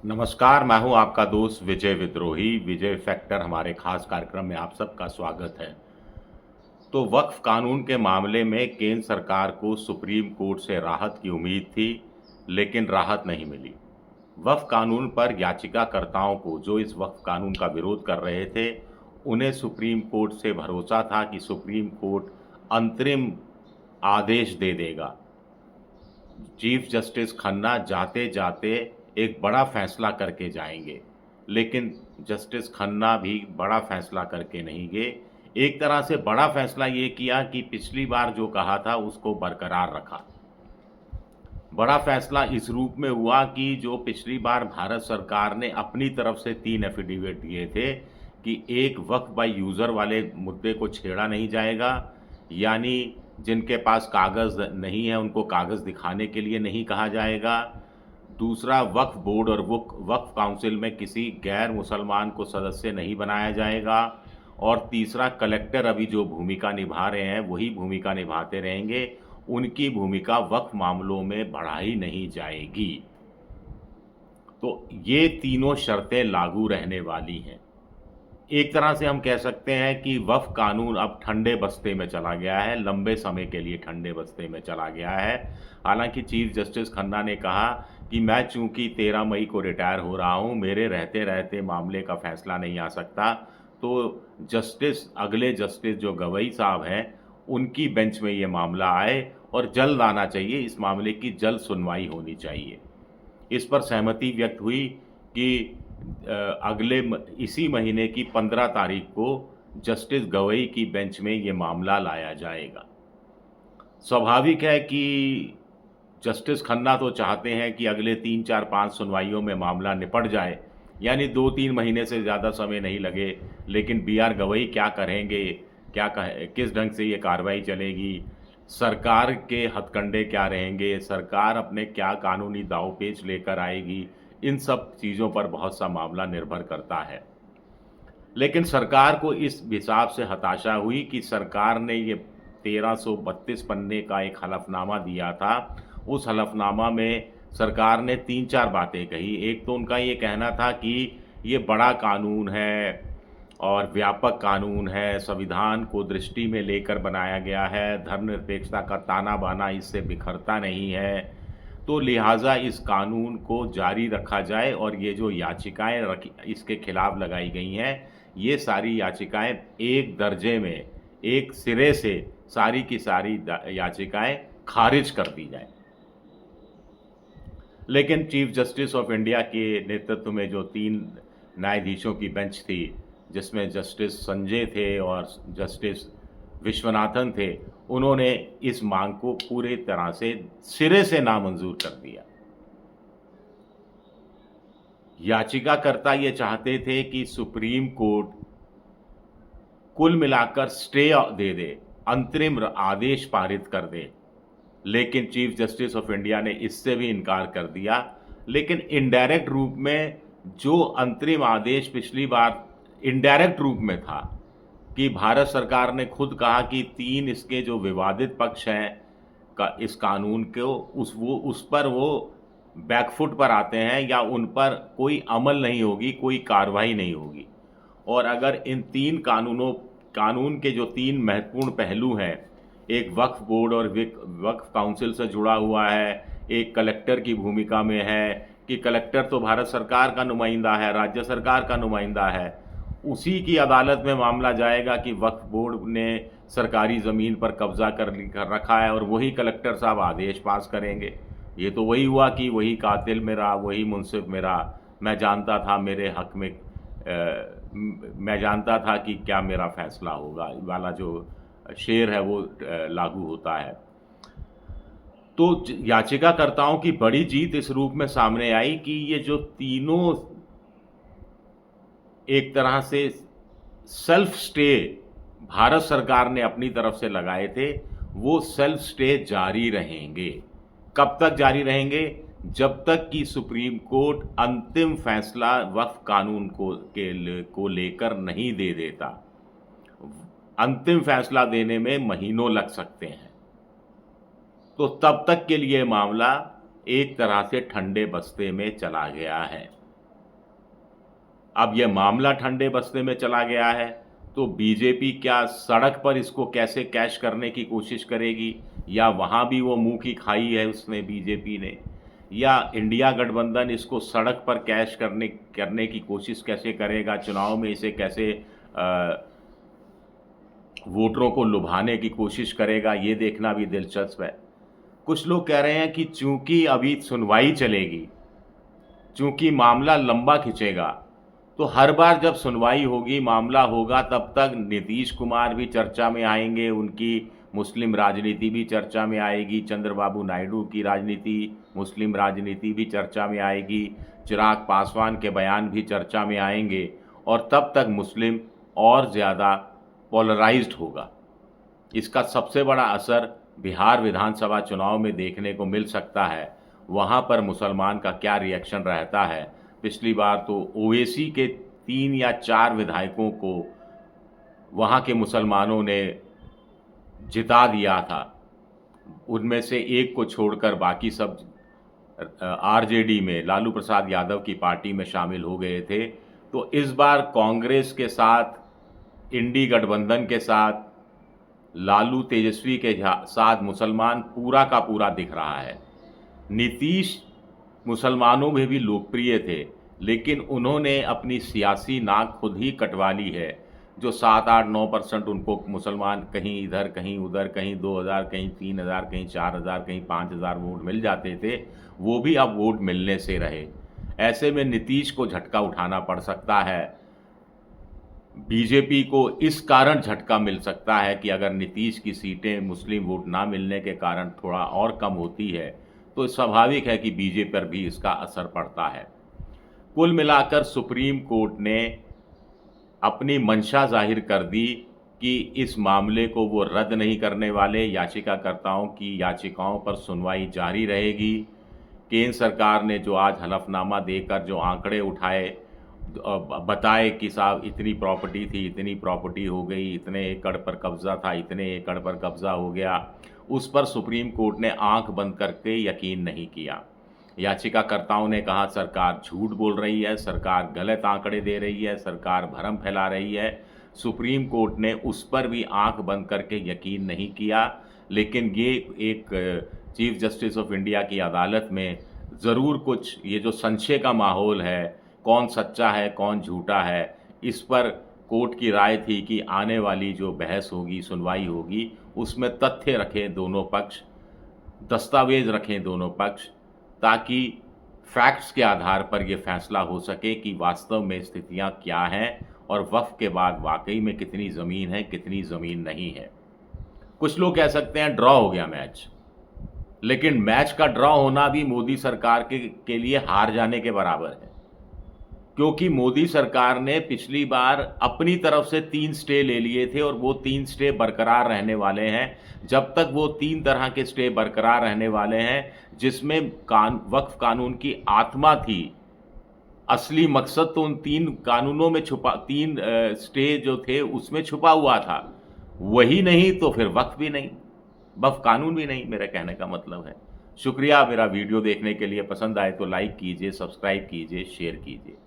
नमस्कार, मैं हूं आपका दोस्त विजय विद्रोही। विजय फैक्टर हमारे खास कार्यक्रम में आप सबका स्वागत है। तो वक्फ कानून के मामले में केंद्र सरकार को सुप्रीम कोर्ट से राहत की उम्मीद थी, लेकिन राहत नहीं मिली। वक्फ कानून पर याचिकाकर्ताओं को, जो इस वक्फ कानून का विरोध कर रहे थे, उन्हें सुप्रीम कोर्ट से भरोसा था कि सुप्रीम कोर्ट अंतरिम आदेश दे देगा। चीफ जस्टिस खन्ना जाते जाते एक बड़ा फैसला करके जाएंगे, लेकिन जस्टिस खन्ना भी बड़ा फैसला करके नहीं गए। एक तरह से बड़ा फैसला ये किया कि पिछली बार जो कहा था उसको बरकरार रखा। बड़ा फैसला इस रूप में हुआ कि जो पिछली बार भारत सरकार ने अपनी तरफ से 3 एफिडेविट दिए थे कि एक वक्फ बाय यूज़र वाले मुद्दे को छेड़ा नहीं जाएगा, यानी जिनके पास कागज़ नहीं है उनको कागज़ दिखाने के लिए नहीं कहा जाएगा। दूसरा, वक्फ बोर्ड और वक्फ काउंसिल में किसी गैर मुसलमान को सदस्य नहीं बनाया जाएगा। और तीसरा, कलेक्टर अभी जो भूमिका निभा रहे हैं वही भूमिका निभाते रहेंगे, उनकी भूमिका वक्फ मामलों में बढ़ाई नहीं जाएगी। तो ये तीनों शर्तें लागू रहने वाली हैं। एक तरह से हम कह सकते हैं कि वक्फ कानून अब ठंडे बस्ते में चला गया है, लंबे समय के लिए ठंडे बस्ते में चला गया है। हालांकि चीफ जस्टिस खन्ना ने कहा कि मैं चूंकि 13 मई को रिटायर हो रहा हूं, मेरे रहते रहते मामले का फैसला नहीं आ सकता, तो अगले जस्टिस जो गवई साहब हैं, उनकी बेंच में ये मामला आए और जल्द आना चाहिए, इस मामले की जल्द सुनवाई होनी चाहिए। इस पर सहमति व्यक्त हुई कि इसी महीने की 15 तारीख को जस्टिस गवई की बेंच में ये मामला लाया जाएगा। स्वाभाविक है कि जस्टिस खन्ना तो चाहते हैं कि अगले 3, 4, 5 सुनवाइयों में मामला निपट जाए, यानी 2-3 महीने से ज़्यादा समय नहीं लगे। लेकिन BR गवई क्या करेंगे, किस ढंग से ये कार्रवाई चलेगी, सरकार के हथकंडे क्या रहेंगे, सरकार अपने क्या कानूनी दांवपेच लेकर आएगी, इन सब चीज़ों पर बहुत सा मामला निर्भर करता है। लेकिन सरकार को इस हिसाब से हताशा हुई कि सरकार ने ये 1332 पन्ने का एक हलफनामा दिया था। उस हलफनामा में सरकार ने 3-4 बातें कही। एक तो उनका ये कहना था कि ये बड़ा कानून है और व्यापक कानून है, संविधान को दृष्टि में लेकर बनाया गया है, धर्मनिरपेक्षता का ताना बाना इससे बिखरता नहीं है, तो लिहाजा इस कानून को जारी रखा जाए। और ये जो याचिकाएं इसके खिलाफ लगाई गई हैं, ये सारी याचिकाएं एक दर्जे में, एक सिरे से सारी की सारी याचिकाएं खारिज कर दी जाए। लेकिन चीफ जस्टिस ऑफ इंडिया के नेतृत्व में जो 3 न्यायाधीशों की बेंच थी, जिसमें जस्टिस संजय थे और जस्टिस विश्वनाथन थे, उन्होंने इस मांग को पूरी तरह से सिरे से नामंजूर कर दिया। याचिकाकर्ता ये चाहते थे कि सुप्रीम कोर्ट कुल मिलाकर स्टे दे दे, अंतरिम आदेश पारित कर दे, लेकिन चीफ जस्टिस ऑफ इंडिया ने इससे भी इनकार कर दिया। लेकिन इनडायरेक्ट रूप में जो अंतरिम आदेश पिछली बार इनडायरेक्ट रूप में था कि भारत सरकार ने खुद कहा कि 3 इसके जो विवादित पक्ष हैं इस कानून को, उस पर वो बैकफुट पर आते हैं या उन पर कोई अमल नहीं होगी, कोई कार्रवाई नहीं होगी। और अगर इन 3 कानून के जो 3 महत्वपूर्ण पहलू हैं, एक वक्फ बोर्ड और वक्फ काउंसिल से जुड़ा हुआ है, एक कलेक्टर की भूमिका में है कि कलेक्टर तो भारत सरकार का नुमाइंदा है, राज्य सरकार का नुमाइंदा है, उसी की अदालत में मामला जाएगा कि वक्फ बोर्ड ने सरकारी ज़मीन पर कब्जा कर रखा है और वही कलेक्टर साहब आदेश पास करेंगे। ये तो वही हुआ कि वही कातिल मेरा, वही मुंसिफ मेरा, मैं जानता था मेरे हक में, मैं जानता था कि क्या मेरा फैसला होगा वाला जो शेर है वो लागू होता है। तो याचिकाकर्ताओं की बड़ी जीत इस रूप में सामने आई कि ये जो तीनों एक तरह से सेल्फ स्टे भारत सरकार ने अपनी तरफ से लगाए थे, वो सेल्फ स्टे जारी रहेंगे। कब तक जारी रहेंगे? जब तक कि सुप्रीम कोर्ट अंतिम फैसला वक्फ कानून को लेकर नहीं दे देता। अंतिम फैसला देने में महीनों लग सकते हैं। तो तब तक के लिए मामला एक तरह से ठंडे बस्ते में चला गया है। अब यह मामला ठंडे बस्ते में चला गया है, तो बीजेपी क्या सड़क पर इसको कैसे कैश करने की कोशिश करेगी, या वहाँ भी वो मुंह की खाई है उसने बीजेपी ने, या इंडिया गठबंधन इसको सड़क पर कैश करने की कोशिश कैसे करेगा, चुनाव में इसे कैसे वोटरों को लुभाने की कोशिश करेगा, ये देखना भी दिलचस्प है। कुछ लोग कह रहे हैं कि चूंकि अभी सुनवाई चलेगी, चूंकि मामला लंबा खिंचेगा, तो हर बार जब सुनवाई होगी, मामला होगा, तब तक नीतीश कुमार भी चर्चा में आएंगे, उनकी मुस्लिम राजनीति भी चर्चा में आएगी, चंद्रबाबू नायडू की राजनीति, मुस्लिम राजनीति भी चर्चा में आएगी, चिराग पासवान के बयान भी चर्चा में आएंगे, और तब तक मुस्लिम और ज़्यादा पोलराइज्ड होगा। इसका सबसे बड़ा असर बिहार विधानसभा चुनाव में देखने को मिल सकता है। वहाँ पर मुसलमान का क्या रिएक्शन रहता है। पिछली बार तो ओवैसी के 3 या 4 विधायकों को वहाँ के मुसलमानों ने जिता दिया था, उनमें से एक को छोड़कर बाकी सब आरजेडी में, लालू प्रसाद यादव की पार्टी में शामिल हो गए थे। तो इस बार कांग्रेस के साथ, इंडी गठबंधन के साथ, लालू तेजस्वी के साथ मुसलमान पूरा का पूरा दिख रहा है। नीतीश मुसलमानों में भी लोकप्रिय थे, लेकिन उन्होंने अपनी सियासी नाक खुद ही कटवा ली है। जो 7, 8, 9% उनको मुसलमान कहीं इधर कहीं उधर, कहीं 2000, कहीं 3000, कहीं 4000, कहीं 5000 वोट मिल जाते थे, वो भी अब वोट मिलने से रहे। ऐसे में नीतीश को झटका उठाना पड़ सकता है। बीजेपी को इस कारण झटका मिल सकता है कि अगर नीतीश की सीटें मुस्लिम वोट ना मिलने के कारण थोड़ा और कम होती है, तो स्वाभाविक है कि बीजेपी पर भी इसका असर पड़ता है। कुल मिलाकर सुप्रीम कोर्ट ने अपनी मंशा जाहिर कर दी कि इस मामले को वो रद्द नहीं करने वाले। याचिकाकर्ताओं की याचिकाओं पर सुनवाई जारी रहेगी। केंद्र सरकार ने जो आज हलफनामा देकर जो आंकड़े उठाए, बताए कि साहब इतनी प्रॉपर्टी थी, इतनी प्रॉपर्टी हो गई, इतने एकड़ पर कब्जा था, इतने एकड़ पर कब्जा हो गया, उस पर सुप्रीम कोर्ट ने आंख बंद करके यकीन नहीं किया। याचिकाकर्ताओं ने कहा सरकार झूठ बोल रही है, सरकार गलत आंकड़े दे रही है, सरकार भ्रम फैला रही है। सुप्रीम कोर्ट ने उस पर भी आंख बंद करके यकीन नहीं किया। लेकिन ये एक चीफ जस्टिस ऑफ इंडिया की अदालत में ज़रूर कुछ, ये जो संशय का माहौल है, कौन सच्चा है कौन झूठा है, इस पर कोर्ट की राय थी कि आने वाली जो बहस होगी, सुनवाई होगी, उसमें तथ्य रखें दोनों पक्ष, दस्तावेज रखें दोनों पक्ष, ताकि फैक्ट्स के आधार पर यह फैसला हो सके कि वास्तव में स्थितियां क्या हैं और वक्फ के बाद वाकई में कितनी ज़मीन है, कितनी ज़मीन नहीं है। कुछ लोग कह सकते हैं ड्रॉ हो गया मैच, लेकिन मैच का ड्रॉ होना भी मोदी सरकार के लिए हार जाने के बराबर है, क्योंकि मोदी सरकार ने पिछली बार अपनी तरफ से 3 स्टे ले लिए थे और वो 3 स्टे बरकरार रहने वाले हैं। जब तक वो 3 तरह के स्टे बरकरार रहने वाले हैं, जिसमें वक्फ कानून की आत्मा थी, असली मकसद तो उन 3 कानूनों में छुपा, 3 स्टे जो थे उसमें छुपा हुआ था, वही नहीं तो फिर वक्फ भी नहीं, वक्फ कानून भी नहीं, मेरा कहने का मतलब है। शुक्रिया मेरा वीडियो देखने के लिए। पसंद आए तो लाइक कीजिए, सब्सक्राइब कीजिए, शेयर कीजिए।